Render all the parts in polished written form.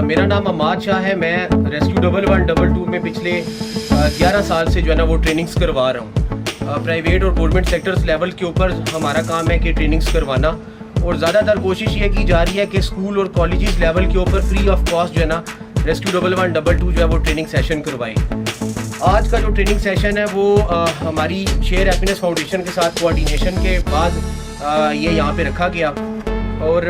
मेरा नाम अमाद शाह है। मैं रेस्क्यू 1112 में पिछले 11 साल से जो है ना वो ट्रेनिंग्स करवा रहा हूँ। प्राइवेट और गवर्नमेंट सेक्टर्स लेवल के ऊपर हमारा काम है कि ट्रेनिंग्स करवाना, और ज़्यादातर कोशिश ये की जा रही है कि स्कूल और कॉलेजेस लेवल के ऊपर फ्री ऑफ कॉस्ट जो है ना रेस्क्यू 1112 जो है वो ट्रेनिंग सेशन करवाए। आज का जो ट्रेनिंग सेशन है वो हमारी शेयर हैप्पीनेस फाउंडेशन के साथ कोऑर्डिनेशन के बाद ये यहाँ पे रखा गया, और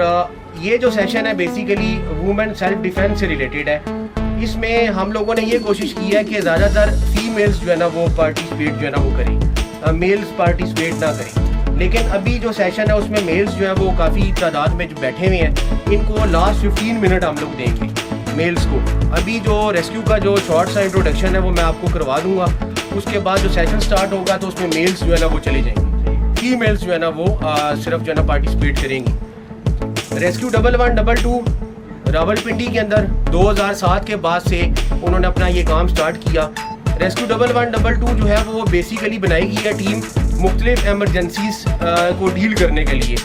ये जो सेशन है बेसिकली वुमेन सेल्फ डिफेंस से रिलेटेड है। इसमें हम लोगों ने ये कोशिश की है कि ज़्यादातर फीमेल्स जो है ना वो पार्टिसिपेट जो है ना वो करें, मेल्स पार्टिसिपेट ना करें। लेकिन अभी जो सेशन है उसमें मेल्स जो है वो काफ़ी तादाद में जो बैठे हुए हैं, इनको लास्ट 15 मिनट हम लोग देंगे मेल्स को। अभी जो रेस्क्यू का जो शॉर्ट सा इंट्रोडक्शन है वो मैं आपको करवा दूंगा, उसके बाद जो सेशन स्टार्ट होगा तो उसमें मेल्स जो है ना वो चले जाएंगे, फीमेल्स जो है ना वो सिर्फ जो है ना पार्टिसिपेट करेंगी। रेस्क्यू 1112 रावलपिंडी के अंदर 2007 के बाद से उन्होंने अपना ये काम स्टार्ट किया। रेस्क्यू 1112 जो है वो बेसिकली बनाई गई है टीम मुख्तलिफ एमरजेंसीज को डील करने के लिए।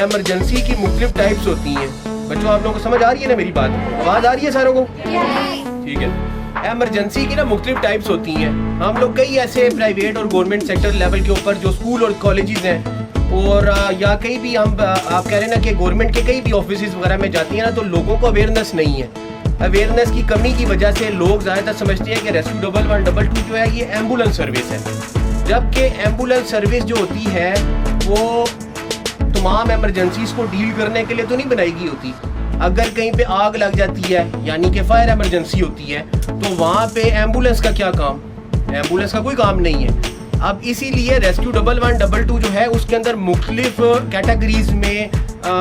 एमरजेंसी की मुख्तलिफ टाइप्स होती हैं। बच्चों आप लोगों को समझ आ रही है ना मेरी बात? आवाज़ आ रही है सारों को? ठीक है। एमरजेंसी की ना मुख्तलिफ टाइप्स होती हैं। हम लोग कई ऐसे प्राइवेट और गवर्नमेंट सेक्टर लेवल के ऊपर जो स्कूल और कॉलेजेस हैं, और या कहीं भी हम आप कह रहे हैं ना कि गवर्नमेंट के कई भी ऑफिस वगैरह में जाती हैं ना, तो लोगों को अवेयरनेस नहीं है। अवेयरनेस की कमी की वजह से लोग ज़्यादातर समझते हैं कि रेस्क्यू 1112 जो है ये एम्बुलेंस सर्विस है, जबकि एम्बुलेंस सर्विस जो होती है वो तमाम एमरजेंसीज को डील करने के लिए तो नहीं बनाई गई होती। अगर कहीं पे आग लग जाती है यानी कि फायर एमरजेंसी होती है, तो वहाँ पे एम्बुलेंस का क्या काम? एम्बुलेंस का कोई काम नहीं है। अब इसीलिए रेस्क्यू 1112 जो है उसके अंदर मुख्तलिफ कैटेगरीज में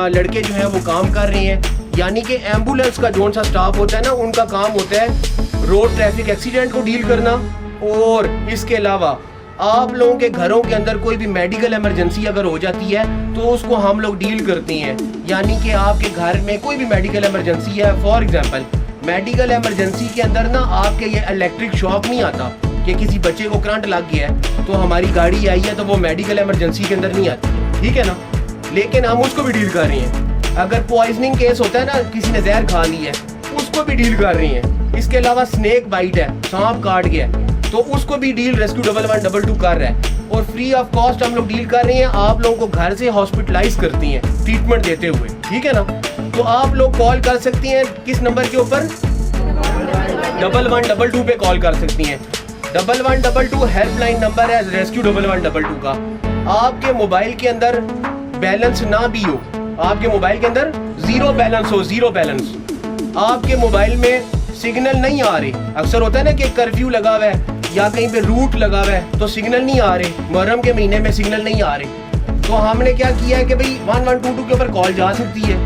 लड़के जो हैं वो काम कर रहे हैं। यानी कि एम्बुलेंस का जो सा स्टाफ होता है ना, उनका काम होता है रोड ट्रैफिक एक्सीडेंट को डील करना, और इसके अलावा आप लोगों के घरों के अंदर कोई भी मेडिकल इमरजेंसी अगर हो जाती है तो उसको हम लोग डील करते हैं। यानी कि आपके घर में कोई भी मेडिकल इमरजेंसी है, फॉर एग्जांपल मेडिकल इमरजेंसी के अंदर ना आपके ये इलेक्ट्रिक शॉक नहीं आता कि किसी बच्चे को करंट लग गया है तो हमारी गाड़ी आई है, तो वो मेडिकल इमरजेंसी के अंदर नहीं आती, ठीक है ना। लेकिन हम उसको भी डील कर रहे हैं। अगर पॉइजनिंग केस होता है ना, किसी ने जहर खा ली है, उसको भी डील कर रहे हैं। इसके अलावा स्नेक बाइट है, सांप काट गया, तो उसको भी डील रेस्क्यू 1112 कर रहा है, और फ्री ऑफ कॉस्ट हम लोग डील कर रहे हैं। आप लोगों को घर से हॉस्पिटलाइज करती हैं ट्रीटमेंट देते हुए, ठीक है ना। तो आप लोग कॉल कर सकती हैं किस नंबर के ऊपर? 1112 पे कॉल कर सकती हैं। 1112 हेल्पलाइन नंबर है रेस्क्यू 1112 का। आपके मोबाइल के अंदर बैलेंस ना भी हो, आपके मोबाइल के अंदर जीरो बैलेंस हो, जीरो बैलेंस, आपके मोबाइल में सिग्नल नहीं आ रहे। अक्सर होता है ना कि कर्फ्यू लगा हुआ है या कहीं पे रूट लगा हुआ है तो सिग्नल नहीं आ रहे, मुहर्रम के महीने में सिग्नल नहीं आ रहे, तो हमने क्या किया है कि भाई 1122 के ऊपर कॉल जा सकती है।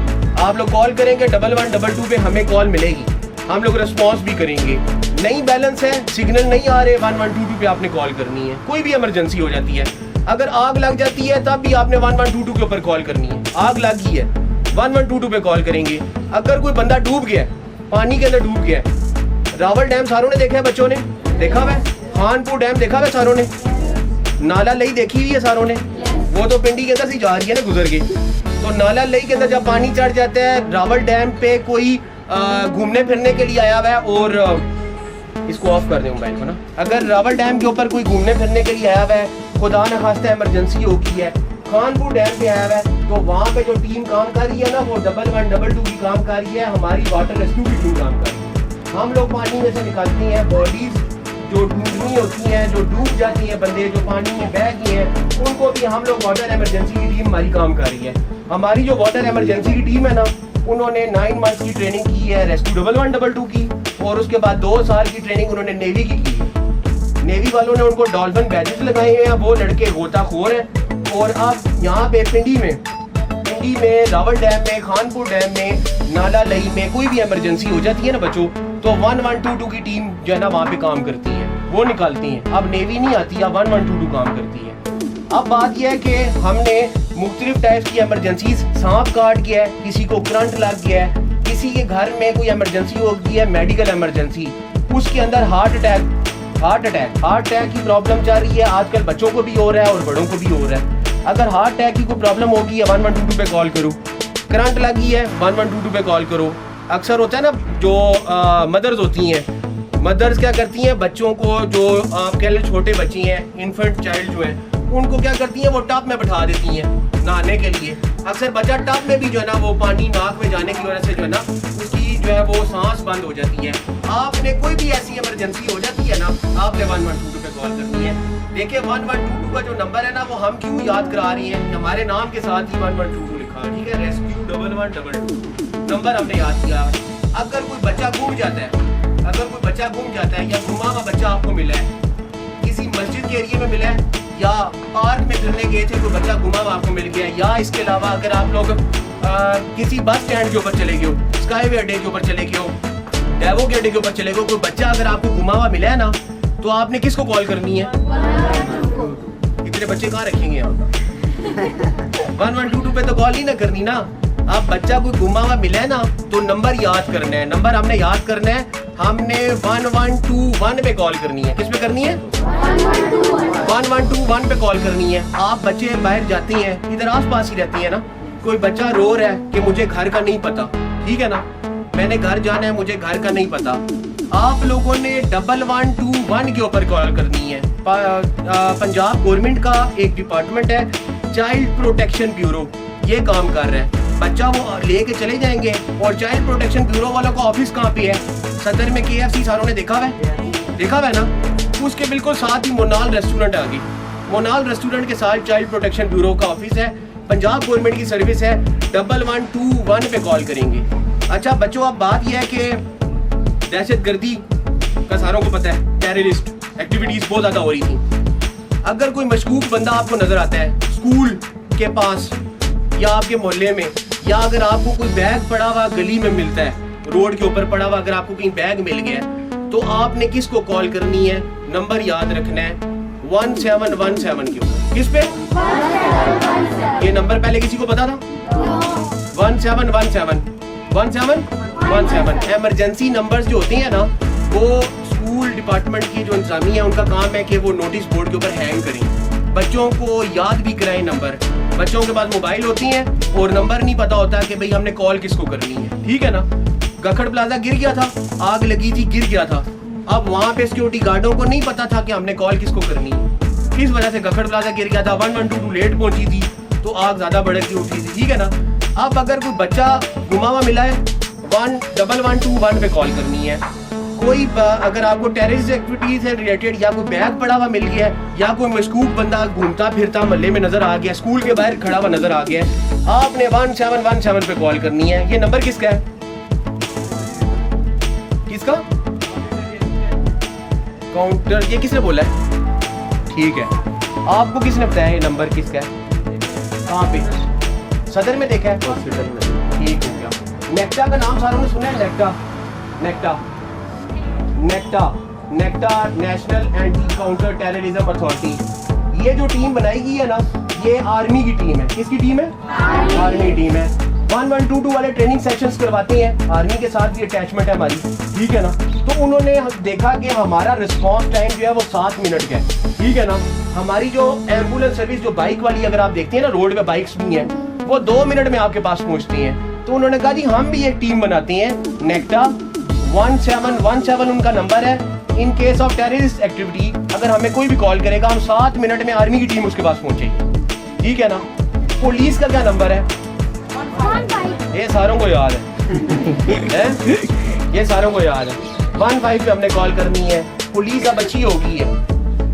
आप लोग कॉल करेंगे 1112 पे, हमें कॉल मिलेगी, हम लोग रिस्पॉन्स भी करेंगे। नहीं बैलेंस है, सिग्नल नहीं आ रहे, 1122 पे आपने कॉल करनी है। कोई भी इमरजेंसी हो जाती है, अगर आग लग जाती है तब भी आपने 1122 के ऊपर कॉल करनी है। आग लगी है 1122 पे कॉल करेंगे। अगर कोई बंदा डूब गया, पानी के अंदर डूब गया, रावल डैम सारों ने देखा है, बच्चों ने देखा हुआ है, खानपुर डैम देखा हुआ है सारों ने, नाला लई देखी हुई है सारों ने, वो तो पिंडी के अंदर से जा रही है ना गुजर के। तो नाला लई के अंदर जब पानी चढ़ जाता है, रावल डैम पे कोई घूमने फिरने के लिए आया हुआ है, और इसको ऑफ कर दें मोबाइल को ना। अगर रावल डैम के ऊपर कोई घूमने फिरने के लिए आया हुआ है, खुदा न खास्ता इमरजेंसी हो गई है, खानपुर डैम पे आया हुआ है, तो वहाँ पे जो टीम काम कर रही है ना वो 1112 की काम कर रही है, हमारी वाटर रेस्क्यू की टीम काम कर रही है। हम लोग पानी में से निकालती हैं बॉडीज जो डूबनी होती हैं, जो डूब जाती हैं बंदे, जो पानी में बह गए हैं, उनको भी हम लोग वाटर इमरजेंसी की टीम हमारी काम कर रही है। हमारी जो वाटर इमरजेंसी की टीम है ना, उन्होंने 9 मंथ्स की ट्रेनिंग की है रेस्क्यू 1112 की, और उसके बाद 2 साल की ट्रेनिंग उन्होंने नेवी की है। नेवी वालों ने उनको डॉल्फिन बैजेस लगाए हैं, वो लड़के गोताखोर हैं। और अब यहाँ पे पिंडी में रावल डैम में, खानपुर डैम में, नाला लई में कोई भी इमरजेंसी हो जाती है ना बच्चों, तो 1122 की टीम जो है ना वहाँ पे काम करती है, वो निकालती है। अब नेवी नहीं आती, अब 1122 काम करती है। अब बात यह है कि हमने मुख्तलिफ टाइप की इमरजेंसीज, सांप काट गया है, किसी को करंट लग गया है, किसी के घर में कोई इमरजेंसी हो गई है, मेडिकल इमरजेंसी, उसके अंदर हार्ट अटैक की प्रॉब्लम चल रही है, आजकल बच्चों को भी हो रहा है और बड़ों को भी हो रहा है। अगर हार्ट अटैक की कोई प्रॉब्लम होगी है 1122 पे कॉल करो, करंट लगी है 1122 पे कॉल करो, अक्सर होता है ना जो मदर्स होती हैं, मदर्स क्या करती हैं बच्चों को, जो आप कह लें छोटे बच्चे हैं, इन्फेंट चाइल्ड जो हैं, उनको क्या करती हैं वो टब में बैठा देती हैं नहाने के लिए। अक्सर बच्चा टब में भी जो है ना वो पानी नाक में जाने की वजह से जो है ना उसकी जो है वो सांस बंद हो जाती है। आपने कोई भी ऐसी इमरजेंसी हो जाती है ना, आपने 1122 पे कॉल करनी है। देखिए 1122 का जो नंबर है ना वो हम क्यों याद करा रही हैं, हमारे नाम के साथ ही 1122 लिखा है, ठीक है। रेस्क्यू 1122 नंबर हमने याद किया। अगर कोई बच्चा गुम जाता है, अगर कोई बच्चा गुम जाता है या गुमा हुआ बच्चा आपको मिला है, किसी मस्जिद के एरिया में मिला है या पार्क में फिरने गए थे, कोई बच्चा गुमा हुआ आपको मिल गया, या इसके अलावा अगर आप लोग किसी बस स्टैंड के ऊपर चले गए हो, स्काईवे अड्डे के ऊपर चले गए हो, डेवो के अड्डे के ऊपर चले गए हो, कोई बच्चा अगर आपको गुमा हुआ मिला है ना, तो आपने किसको कॉल करनी है? इतने बच्चे कहाँ रखेंगे आप? 1122 पे तो कॉल ही ना करनी ना। आप बच्चा कोई गुमा हुआ मिला है ना तो नंबर याद करना है, नंबर हमने याद करना है, हमने 1121 पे कॉल करनी है। किस पे करनी है? 1121 पे कॉल करनी है। आप बच्चे बाहर जाते हैं, इधर आस पास ही रहती है ना, कोई बच्चा रो रहा है कि मुझे घर का नहीं पता, ठीक है ना, मैंने घर जाना है, मुझे घर का नहीं पता, आप लोगों ने 1121 के ऊपर कॉल करनी है। पंजाब गवर्नमेंट का एक डिपार्टमेंट है चाइल्ड प्रोटेक्शन ब्यूरो, ये काम कर रहा है। बच्चा वो लेके चले जाएंगे और चाइल्ड प्रोटेक्शन ब्यूरो वालों का ऑफिस कहाँ पे है? सदर में KFC सारों ने देखा हुआ है, देखा हुआ है ना, उसके बिल्कुल साथ ही मोनाल रेस्टोरेंट आ गई। मोनाल रेस्टोरेंट के साथ चाइल्ड प्रोटेक्शन ब्यूरो का ऑफिस है, पंजाब गवर्नमेंट की सर्विस है। 1121 पे कॉल करेंगे। अच्छा बच्चों, अब बात यह है कि दहशतगर्दी का सारों को पता है, टेररिस्ट एक्टिविटीज बहुत ज़्यादा हो रही थी। अगर कोई मशकूक बंदा आपको नजर आता है स्कूल के पास या आपके मोहल्ले में, या अगर आपको कोई बैग पड़ा हुआ गली में मिलता है, रोड के ऊपर पड़ा हुआ अगर आपको कहीं बैग मिल गया, तो आपने किसको कॉल करनी है? नंबर याद रखना है 1717 के ऊपर। किस पे? ये नंबर पहले किसी को पता था? 1717 इमरजेंसी नंबर्स जो होते हैं ना, वो स्कूल डिपार्टमेंट की जो इंतजामी है उनका काम है कि वो नोटिस बोर्ड के ऊपर हैंग करें, बच्चों को याद भी कराएं नंबर। बच्चों के पास मोबाइल होती हैं और नंबर नहीं पता होता कि भाई हमने कॉल किसको करनी है, ठीक है ना। गखड़ प्लाजा गिर गया था, आग लगी थी, गिर गया था, अब वहाँ पे सिक्योरिटी गार्डों को नहीं पता था कि हमने कॉल किसको करनी है। इस वजह से गखड़ प्लाजा गिर गया था, 1122 लेट पहुंची थी तो आग ज्यादा भड़क के उठी थी, ठीक है ना। अब अगर कोई बच्चा गुमा हुआ मिला है, 1121 पे कॉल करनी है। कोई अगर आपको टेररिस्ट एक्टिविटीज से रिलेटेड या कोई बैग पड़ा हुआ मिल गया है, या कोई मशकूक बंदा घूमता फिरता मोहल्ले में नजर आ गया, स्कूल के बाहर खड़ा हुआ नजर आ गया, आपने 1717 पे कॉल करनी है। ये नंबर किसका है? किसका? काउंटर। ये किसने बोला है? ठीक है, आपको किसने बताया ये नंबर किसका है? कहाँ पे? सदर में देखा है, हॉस्पिटल में, ठीक हो गया। नेक्टा का नाम सारों ने सुना है? NACTA national anti counter terrorism authority. ये जो टीम बनाई गई है ना, ये आर्मी की टीम है। किसकी टीम है? आर्मी टीम है। 1122 वाले ट्रेनिंग सेशंस करवाते हैं, आर्मी के साथ भी अटैचमेंट है हमारी, ठीक है ना। तो उन्होंने देखा कि हमारा रिस्पॉन्स टाइम जो है वो 7 मिनट का है, ठीक है ना। हमारी जो एम्बुलेंस सर्विस जो बाइक वाली अगर आप देखते हैं ना, रोड पे बाइक्स भी हैं, वो 2 मिनट में आपके पास पहुंचती हैं। तो उन्होंने कहा जी हम भी एक टीम बनाते हैं, नेक्टा 1717 उनका नंबर है। In case of terrorist activity अगर हमें कोई भी कॉल करेगा, हम 7 मिनट में आर्मी की टीम उसके पास पहुंचेगी, ठीक है ना। पुलिस का क्या नंबर है? ये सारों को याद है, ये सारों को याद है। 15 पे हमने कॉल करनी है। पुलिस अब अच्छी हो गई है,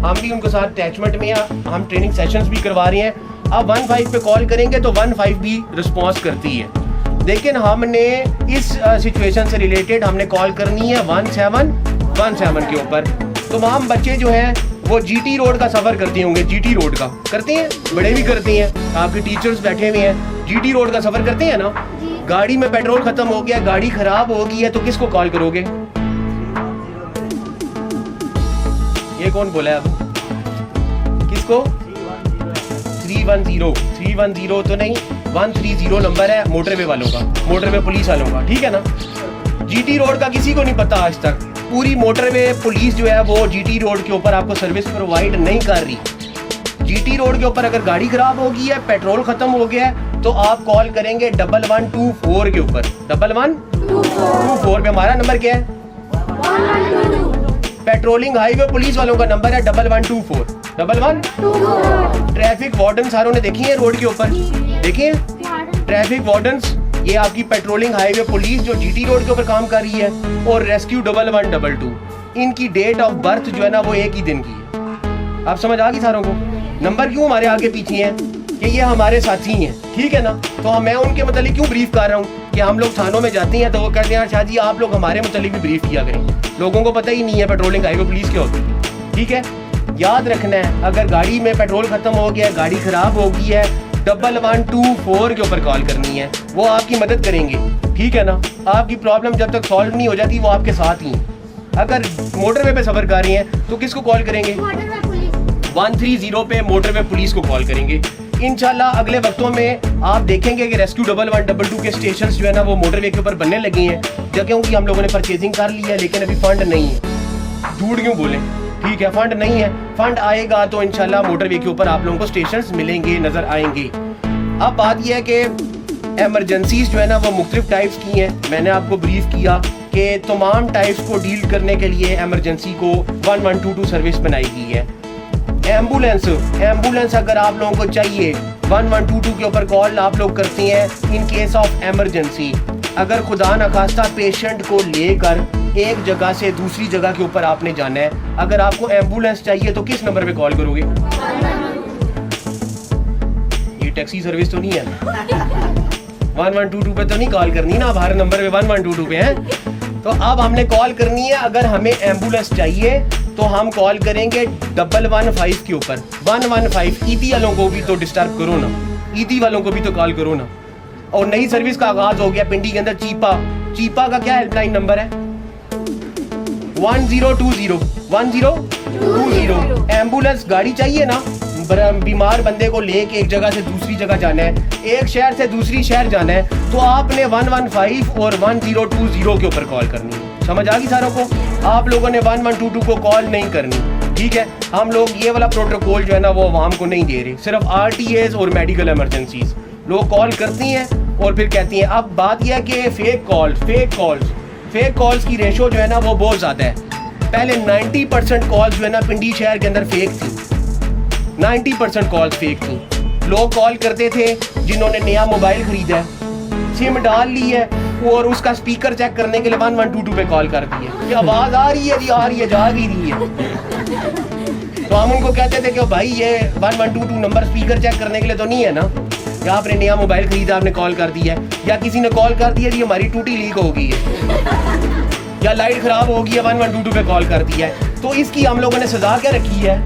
हम भी उनके साथ अटैचमेंट में हम ट्रेनिंग सेशंस भी करवा रहे हैं। अब 15 पे कॉल करेंगे तो 15 भी रिस्पॉन्स करती है। लेकिन हमने इस सिचुएशन से रिलेटेड हमने कॉल करनी है 1717 के ऊपर। तमाम बच्चे जो हैं वो GT रोड का सफ़र करते होंगे, GT रोड का करते हैं, बड़े भी करते हैं, आपके टीचर्स बैठे हुए हैं, GT रोड का सफ़र करते हैं ना। गाड़ी में पेट्रोल खत्म हो गया, गाड़ी खराब हो गई है, तो किसको कॉल करोगे? ये कौन बोला है अब? किसको? 310 तो नहीं, 130 नंबर है मोटरवे वालों का, मोटरवे पुलिस वालों का, ठीक है ना। GT रोड का किसी को नहीं पता आज तक। पूरी मोटरवे पुलिस जो है वो GT रोड के ऊपर आपको सर्विस प्रोवाइड नहीं कर रही। GT रोड के ऊपर अगर गाड़ी खराब हो गई है, पेट्रोल खत्म हो गया है, तो आप कॉल करेंगे 1124 के ऊपर। 1124 पे हमारा नंबर क्या है? 1122। पेट्रोलिंग हाईवे पुलिस वालों का नंबर है 1124। 1124। ट्रैफिक वार्डन सारों ने देखी है रोड के ऊपर? देखिए ट्रैफिक वार्डन्स, ये आपकी पेट्रोलिंग हाईवे पुलिस जो जीटी रोड के ऊपर काम कर रही है, और रेस्क्यू 1122, इनकी डेट ऑफ बर्थ जो है ना वो एक ही दिन की है। आप समझ आ गई सारों को? नंबर क्यों हमारे आगे पीछे हैं कि ये हमारे साथी हैं, ठीक है ना? तो मैं उनके मतलब क्यों ब्रीफ कर रहा हूँ कि हम लोग थानों में जाते हैं तो वो कहते हैं शाह जी आप लोग हमारे मतलब भी ब्रीफ किया करें। लोगों को पता ही नहीं है पेट्रोलिंग हाईवे पुलिस क्या होती है, ठीक है? याद रखना है, अगर गाड़ी में पेट्रोल खत्म हो गया, गाड़ी खराब हो गई है, 1124 के ऊपर कॉल करनी है, वो आपकी मदद करेंगे, ठीक है ना? आपकी प्रॉब्लम जब तक सॉल्व नहीं हो जाती वो आपके साथ ही हैं। अगर मोटरवे पे सफर कर रही हैं तो किसको कॉल करेंगे? 130 पे मोटरवे पुलिस को कॉल करेंगे। इंशाल्लाह अगले वक्तों में आप देखेंगे कि रेस्क्यू 1122 के स्टेशन जो है ना वो मोटरवे के ऊपर बनने लगे हैं। जगहों की हम लोगों ने परचेजिंग कर ली है, लेकिन अभी फंड नहीं है। झूठ क्यों बोले, ठीक है? फंड नहीं है, फंड आएगा तो इंशाल्लाह मोटरवे के ऊपर आप लोगों को स्टेशंस मिलेंगे, नजर आएंगे। अब बात यह है कि एमरजेंसीज जो है ना वो मुख्तलिफ टाइप्स की हैं। मैंने आपको ब्रीफ किया कि तमाम टाइप्स को डील करने के लिए एमरजेंसी को 1122 सर्विस बनाई गई है। एम्बुलेंस अगर आप लोगों को चाहिए 1122 के ऊपर कॉल आप लोग करते हैं इन केस ऑफ एमरजेंसी। अगर खुदा न खास्ता पेशेंट को लेकर एक जगह से दूसरी जगह के ऊपर आपने जाना है, अगर आपको एम्बुलेंस चाहिए तो किस नंबर पे कॉल करोगे? ये टैक्सी सर्विस तो नहीं है, 1122 पे तो नहीं कॉल करनी ना, आप हर नंबर पे 1122 पे हैं। तो अब हमने कॉल करनी है, अगर हमें एम्बुलेंस चाहिए तो हम कॉल करेंगे 115 के ऊपर। 115 ईदी वालों को भी तो डिस्टर्ब करो ना, ईदी वालों को भी तो कॉल करो ना। और नई सर्विस का आगाज हो गया पिंडी के अंदर, चीपा का क्या हेल्पलाइन नंबर है? 1020 1020। एम्बुलेंस गाड़ी चाहिए ना, बीमार बंदे को लेके एक जगह से दूसरी जगह जाना है, एक शहर से दूसरी शहर जाना है, तो आपने 115 और 1020 के ऊपर कॉल करनी है। समझ आ गई सारों को? आप लोगों ने 1122 को कॉल नहीं करनी, ठीक है? हम लोग ये वाला प्रोटोकॉल जो है ना वो आवाम को नहीं दे रहे। सिर्फ RTAs और मेडिकल इमरजेंसीज लोग कॉल करती हैं और फिर कहती हैं। अब बात यह है कि फेक कॉल्स की रेशो जो है ना वो बहुत ज़्यादा है। पहले 90% कॉल्स जो है ना पिंडी शहर के अंदर फेक थी। 90% कॉल्स फेक थी। लोग कॉल करते थे जिन्होंने नया मोबाइल खरीदा है, सिम डाल ली है और उसका स्पीकर चेक करने के लिए 1122 पे कॉल करती है कि आवाज़ आ रही है जी, आ रही है, जा भी रही है। तो हम उनको कहते थे कि भाई ये 1122 नंबर स्पीकर चेक करने के लिए तो नहीं है ना, या आपने नया मोबाइल खरीदा आपने कॉल कर दिया है, या किसी ने कॉल कर दिया जी हमारी टूटी लीक हो गई है, या लाइट खराब हो गई है 1122 पे कॉल कर दिया है। तो इसकी हम लोगों ने सजा क्या रखी है?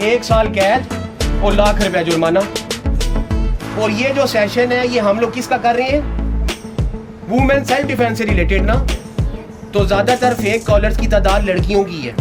1 साल कैद और लाख रुपया जुर्माना। और ये जो सेशन है ये हम लोग किसका कर रहे हैं? वुमेन सेल्फ डिफेंस से रिलेटेड ना। तो ज्यादातर फेक कॉलर्स की तादाद लड़कियों की है,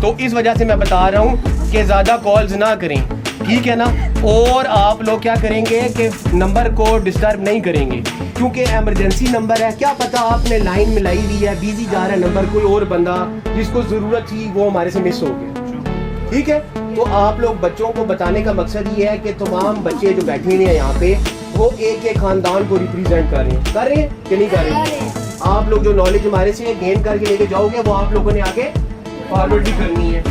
तो इस वजह से मैं बता रहा हूँ कि ज्यादा कॉल्स ना करें, ठीक है ना? और आप लोग क्या करेंगे कि नंबर को डिस्टर्ब नहीं करेंगे, क्योंकि एमरजेंसी नंबर है। क्या पता आपने लाइन मिलाई हुई है, बिजी जा रहा है नंबर, कोई और बंदा जिसको ज़रूरत थी वो हमारे से मिस हो गया, ठीक है? तो आप लोग बच्चों को बताने का मकसद ये है कि तमाम बच्चे जो बैठे हुए हैं यहाँ पे वो एक एक खानदान को रिप्रेजेंट कर रहे हैं कि नहीं कर रहे हैं? आप लोग जो नॉलेज हमारे से गेन करके लेके जाओगे वो आप लोगों ने आगे फॉरवर्ड भी करनी है,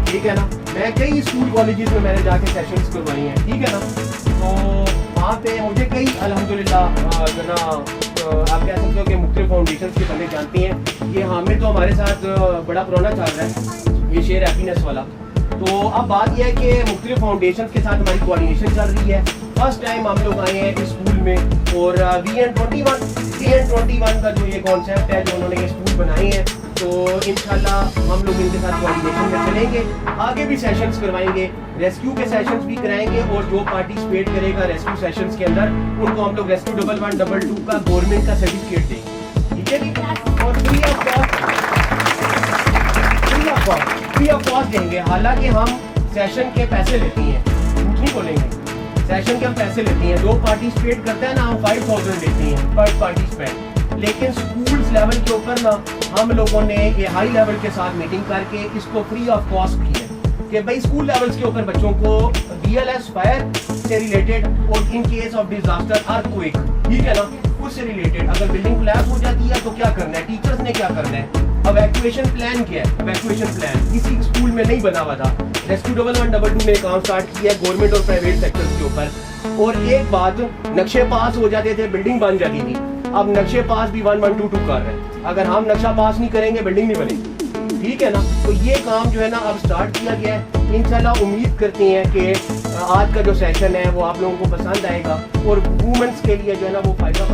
ठीक है ना? मैं कई स्कूल कॉलेजेस में मैंने जाके सेशंस करवाई हैं, ठीक है ना? तो वहाँ पे मुझे कई अल्हम्दुलिल्लाह जो ना आप कह सकते हो कि मुख्तलिफ फाउंडेशन के बंदे जानते हैं। ये हामिद तो हमारे साथ बड़ा पुराना चल रहा है, ये शेयर हैप्पीनेस वाला। तो अब बात यह है कि मुख्तलिफ फाउंडेशन के साथ हमारी कोऑर्डिनेशन चल रही है। फर्स्ट टाइम हम लोग आए हैं इस स्कूल में, और VN21 का जो ये कॉन्सेप्ट है जो उन्होंने ये स्कूल बनाए हैं, तो इंशाल्लाह हम लोग इनके साथ कोऑर्डिनेशन में चलेंगे, आगे भी सेशंस करवाएंगे, रेस्क्यू के सेशंस भी कराएंगे, और जो पार्टिसिपेट करेगा रेस्क्यू सेशंस के अंदर उनको हम लोग रेस्क्यू 1122 का गवर्नमेंट का सर्टिफिकेट देंगे, ठीक है जी? और फ्री ऑफ कॉस्ट देंगे। हालांकि हम सेशन के पैसे लेते हैं, झूठ नहीं बोलेंगे, सेशन के हम पैसे लेते हैं। जो पार्टिसिपेट करता है ना हम 5000 लेते हैं पर पार्टिसिपेंट, लेकिन स्कूल्स लेवल के ऊपर ना हम लोगों ने ये हाई लेवल के साथ मीटिंग करके इसको फ्री ऑफ कॉस्ट की है कि भाई स्कूल लेवल्स के ऊपर बच्चों को DLS फायर से रिलेटेड और in case of disaster earthquake, ठीक है ना, उससे रिलेटेड अगर बिल्डिंग कोलैप्स हो जाती है तो क्या करना है, टीचर्स ने क्या करना है, इवैक्यूएशन प्लान क्या है। इवैक्यूएशन प्लान किसी स्कूल में नहीं बना हुआ था। रेस्क्यू 1112 में काम स्टार्ट किया है गवर्नमेंट और प्राइवेट सेक्टर्स के ऊपर। और एक बात, नक्शे पास हो जाते थे, बिल्डिंग बन जाती थी। अब नक्शे पास भी 1122 कर रहे हैं। अगर हम नक्शा पास नहीं करेंगे बिल्डिंग नहीं बनेगी, ठीक है ना। तो ये काम जो है ना अब स्टार्ट किया गया है। इंशाल्लाह उम्मीद करते हैं कि आज का जो सेशन है वो आप लोगों को पसंद आएगा और वुमेन्स के लिए जो है ना वो फायदा